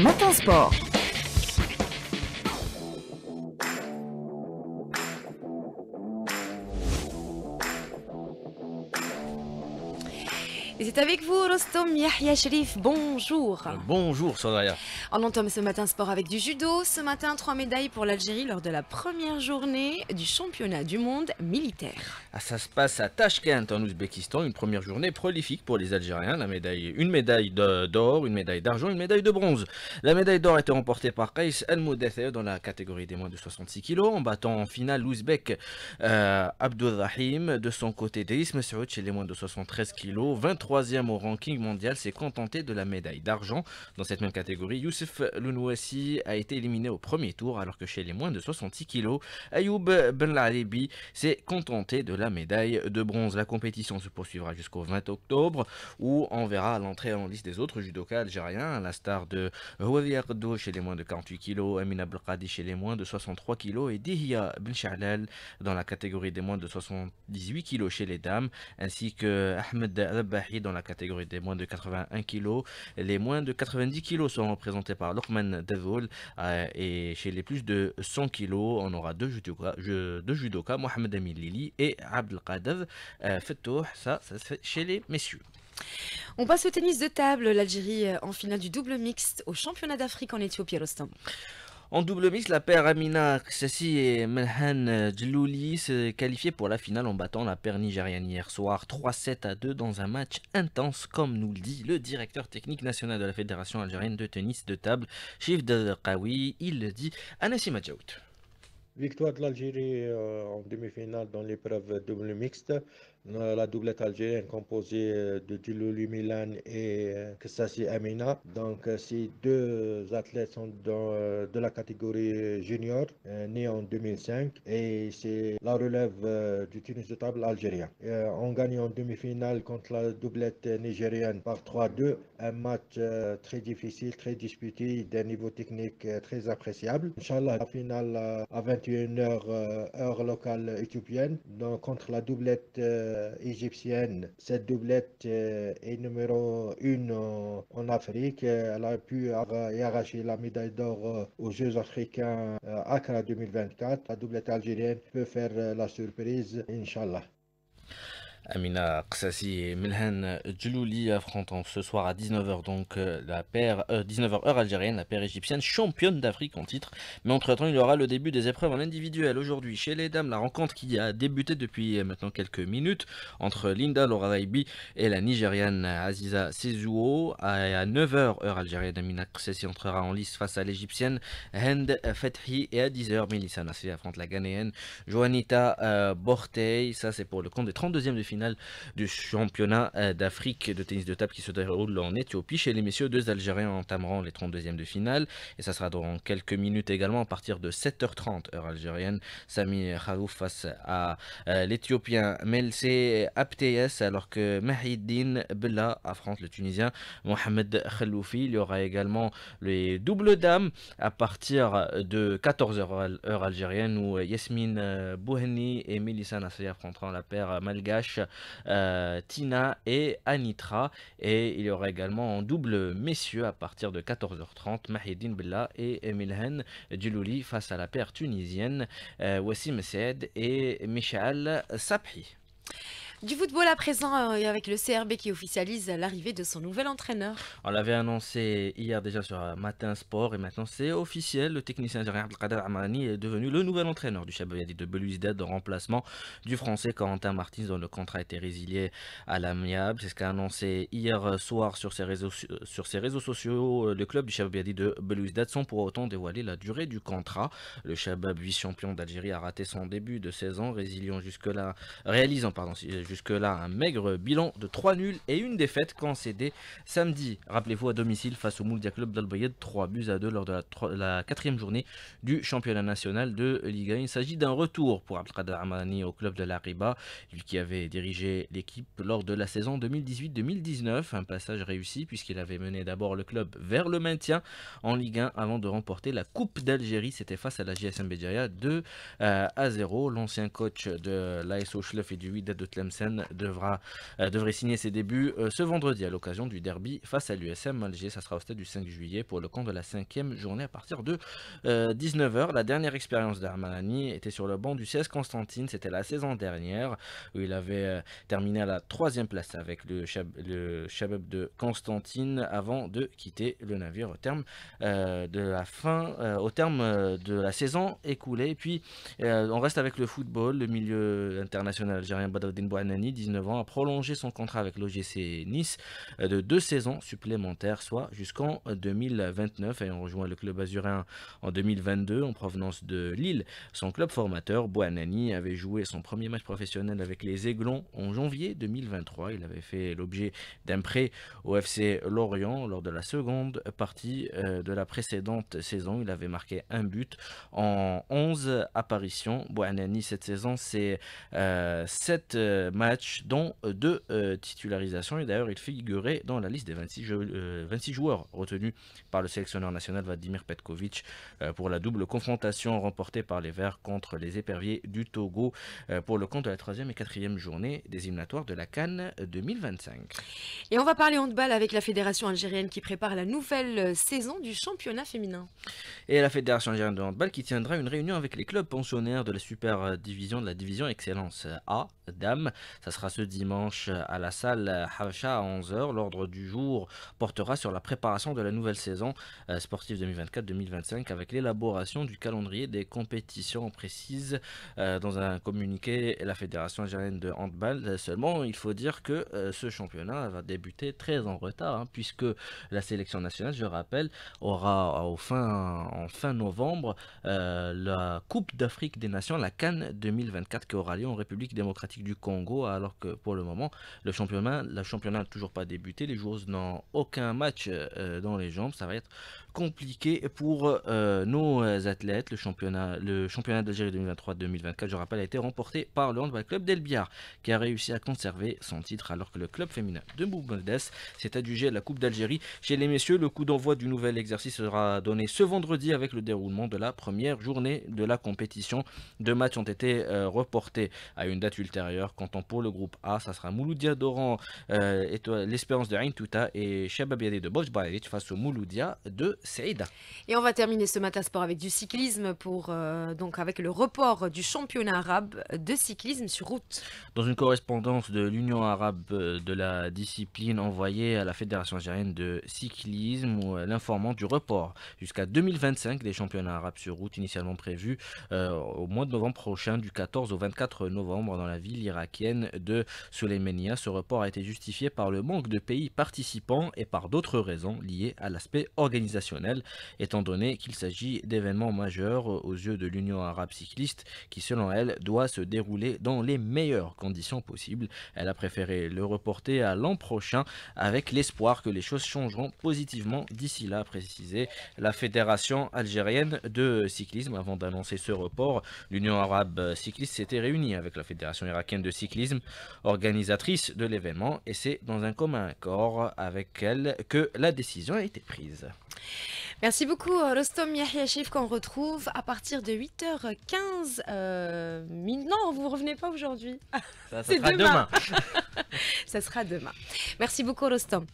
Matin Sport. Et c'est avec vous, Rostom Yahya Sherif. Bonjour. Bonjour, Soraya. On entame ce matin sport avec du judo. Ce matin, 3 médailles pour l'Algérie lors de la première journée du championnat du monde militaire. Ça se passe à Tachkent, en Ouzbékistan. Une première journée prolifique pour les Algériens. Une médaille d'or, une médaille d'argent, une médaille de bronze. La médaille d'or a été remportée par Qais El-Moudether dans la catégorie des moins de 66 kg, en battant en finale l'Ouzbek Abdulrahim. De son côté, Delis Messoud, chez les moins de 73 kg, 23e au ranking mondial, s'est contenté de la médaille d'argent. Dans cette même catégorie, Youssef Lounouassi a été éliminé au premier tour, alors que chez les moins de 66 kg, Ayoub Ben Lalibi s'est contenté de la médaille de bronze. La compétition se poursuivra jusqu'au 20 octobre, où on verra l'entrée en liste des autres judokas algériens, à l'instar de Houadi Ardou chez les moins de 48 kg, Amina Belkadi chez les moins de 63 kg et Dihia Ben Shalal dans la catégorie des moins de 78 kg chez les dames, ainsi que Ahmed Rabahi dans la catégorie des moins de 81 kg. Les moins de 90 kg seront représentés par Lokman Davoul, et chez les plus de 100 kg, on aura deux judokas, Mohamed Amin Lili et Abdelkader Fetouh. Ça c'est chez les messieurs. On passe au tennis de table. L'Algérie en finale du double mixte au championnat d'Afrique en Éthiopie, Rostam. En double mix, la paire Amina Ksassi et Melhan Djlouli s'est qualifiée pour la finale en battant la paire nigériane hier soir 3-7-2 dans un match intense, comme nous le dit le directeur technique national de la Fédération algérienne de tennis de table, Chif Delqawi. Il le dit à Nassim Adjaout. Victoire de l'Algérie en demi-finale dans l'épreuve double mixte. La doublette algérienne composée de Djilouli Milan et Kessassi Amina. Donc ces deux athlètes sont de la catégorie junior, nés en 2005, et c'est la relève du tennis de table algérien. On gagne en demi-finale contre la doublette nigérienne par 3-2, un match très difficile, très disputé, d'un niveau technique très appréciable. Inch'Allah, la finale à 21h heure locale éthiopienne, donc contre la doublette égyptienne. Cette doublette est numéro 1 en Afrique. Elle a pu arracher la médaille d'or aux Jeux africains Accra 2024. La doublette algérienne peut faire la surprise, Inch'Allah. Amina Ksassi et Melhan Djlouli affrontant ce soir à 19h donc la paire 19h heure algérienne, la paire égyptienne championne d'Afrique en titre. Mais entre-temps, il y aura le début des épreuves en individuel aujourd'hui chez les dames. La rencontre qui a débuté depuis maintenant quelques minutes entre Linda Loradaibi et la Nigériane Aziza Sezuo. À 9h heure algérienne, Amina Ksassi entrera en lice face à l'Égyptienne Hend Fethi, et à 10h, Melissa Nassi affronte la Ghanéenne Joanita Bortey. Ça c'est pour le compte des 32e de finale du championnat d'Afrique de tennis de table qui se déroule en Éthiopie. Chez les messieurs, deux Algériens entameront les 32e de finale, et ça sera dans quelques minutes également à partir de 7h30 heure algérienne. Sami Kharouf face à l'Éthiopien Melse Abteyes, alors que Mahiddin Bella affronte le Tunisien Mohamed Khaloufi. Il y aura également les doubles dames à partir de 14h heure algérienne, où Yasmine Bouheni et Melissa Nasri affronteront la paire malgache Tina et Anitra. Et il y aura également en double messieurs à partir de 14h30 Mahiddin Bella et Melhan Djlouli face à la paire tunisienne Wassim Saed et Michal Sabhi. Du football à présent, et avec le CRB qui officialise l'arrivée de son nouvel entraîneur. On l'avait annoncé hier déjà sur Matin Sport, et maintenant c'est officiel. Le technicien algérien Abdelkader Amrani est devenu le nouvel entraîneur du Chabab Yadi de Belouizdad, en remplacement du français Corentin Martins, dont le contrat a été résilié à l'amiable. C'est ce qu'a annoncé hier soir sur ses réseaux sociaux le club du Chabab Yadi de Belouizdad, sans pour autant dévoiler la durée du contrat. Le Chabab, vice-champion d'Algérie, a raté son début de saison, réalisant jusque-là un maigre bilan de 3 nuls et une défaite concédée samedi, rappelez-vous, à domicile face au Mouldia Club d'Al-Bayed, 3-2 lors de la 4e journée du championnat national de Ligue 1. Il s'agit d'un retour pour Abdelkader Amrani au club de la Riba, lui qui avait dirigé l'équipe lors de la saison 2018-2019, un passage réussi puisqu'il avait mené d'abord le club vers le maintien en Ligue 1 avant de remporter la Coupe d'Algérie. C'était face à la JSM Béjaïa 2-0. L'ancien coach de l'AS Ochlef et du Wydad de Tlemcen Hassen devrait signer ses débuts ce vendredi à l'occasion du derby face à l'USM Alger. Ça sera au stade du 5 juillet pour le compte de la 5e journée à partir de 19h. La dernière expérience d'Armani était sur le banc du CS Constantine. C'était la saison dernière où il avait terminé à la 3e place avec le Shabab de Constantine avant de quitter le navire au terme de la saison écoulée. Et puis on reste avec le football. Le milieu international algérien Badreddine Bouanani, 19 ans, a prolongé son contrat avec l'OGC Nice de 2 saisons supplémentaires, soit jusqu'en 2029, ayant rejoint le club azuréen en 2022 en provenance de Lille. Son club formateur, Bouanani, avait joué son premier match professionnel avec les Aiglons en janvier 2023. Il avait fait l'objet d'un prêt au FC Lorient lors de la seconde partie de la précédente saison. Il avait marqué un but en 11 apparitions. Bouanani, cette saison, c'est 7 matchs, dont 2 titularisations. Et d'ailleurs, il figurait dans la liste des 26 joueurs retenus par le sélectionneur national Vladimir Petkovic pour la double confrontation remportée par les Verts contre les Éperviers du Togo pour le compte de la 3e et 4e journée des éliminatoires de la CAN 2025. Et on va parler handball avec la fédération algérienne qui prépare la nouvelle saison du championnat féminin. Et la fédération algérienne de handball qui tiendra une réunion avec les clubs pensionnaires de la super division de la division Excellence A, Dames. Ça sera ce dimanche à la salle Hacha à 11h. L'ordre du jour portera sur la préparation de la nouvelle saison sportive 2024-2025 avec l'élaboration du calendrier des compétitions, précise dans un communiqué la fédération algérienne de handball. Seulement, il faut dire que ce championnat va débuter très en retard, puisque la sélection nationale, je rappelle, aura en fin novembre la Coupe d'Afrique des Nations, la CAN 2024, qui aura lieu en République démocratique du Congo, alors que pour le moment, le championnat n'a toujours pas débuté. Les joueuses n'ont aucun match dans les jambes. Ça va être compliqué pour nos athlètes. Le championnat d'Algérie 2023-2024, je rappelle, a été remporté par le Handball Club d'El Biar, qui a réussi à conserver son titre, alors que le club féminin de Boumgoldes s'est adjugé la Coupe d'Algérie. Chez les messieurs, le coup d'envoi du nouvel exercice sera donné ce vendredi avec le déroulement de la première journée de la compétition. 2 matchs ont été reportés à une date ultérieure. Quant pour le groupe A, ça sera Mouloudia d'Oran, l'Espérance de Ain Touta et Shabab Yadé de Bojbaïch face au Mouloudia de Saïda. Et on va terminer ce matin sport avec du cyclisme donc avec le report du championnat arabe de cyclisme sur route. Dans une correspondance de l'Union arabe de la discipline envoyée à la Fédération algérienne de cyclisme, l'informant du report jusqu'à 2025 des championnats arabes sur route initialement prévus au mois de novembre prochain, du 14 au 24 novembre dans la ville irakienne de Souleymania. Ce report a été justifié par le manque de pays participants et par d'autres raisons liées à l'aspect organisationnel, étant donné qu'il s'agit d'événements majeurs aux yeux de l'Union arabe cycliste qui, selon elle, doit se dérouler dans les meilleures conditions possibles. Elle a préféré le reporter à l'an prochain avec l'espoir que les choses changeront positivement d'ici là, a précisé la Fédération algérienne de cyclisme. Avant d'annoncer ce report, l'Union arabe cycliste s'était réunie avec la Fédération irakienne de cyclisme, organisatrice de l'événement, et c'est dans un commun accord avec elle que la décision a été prise. Merci beaucoup Rostom Yahyachif, qu'on retrouve à partir de 8h15. Non, vous ne revenez pas aujourd'hui. Ça sera demain. Ça sera demain. Merci beaucoup Rostom.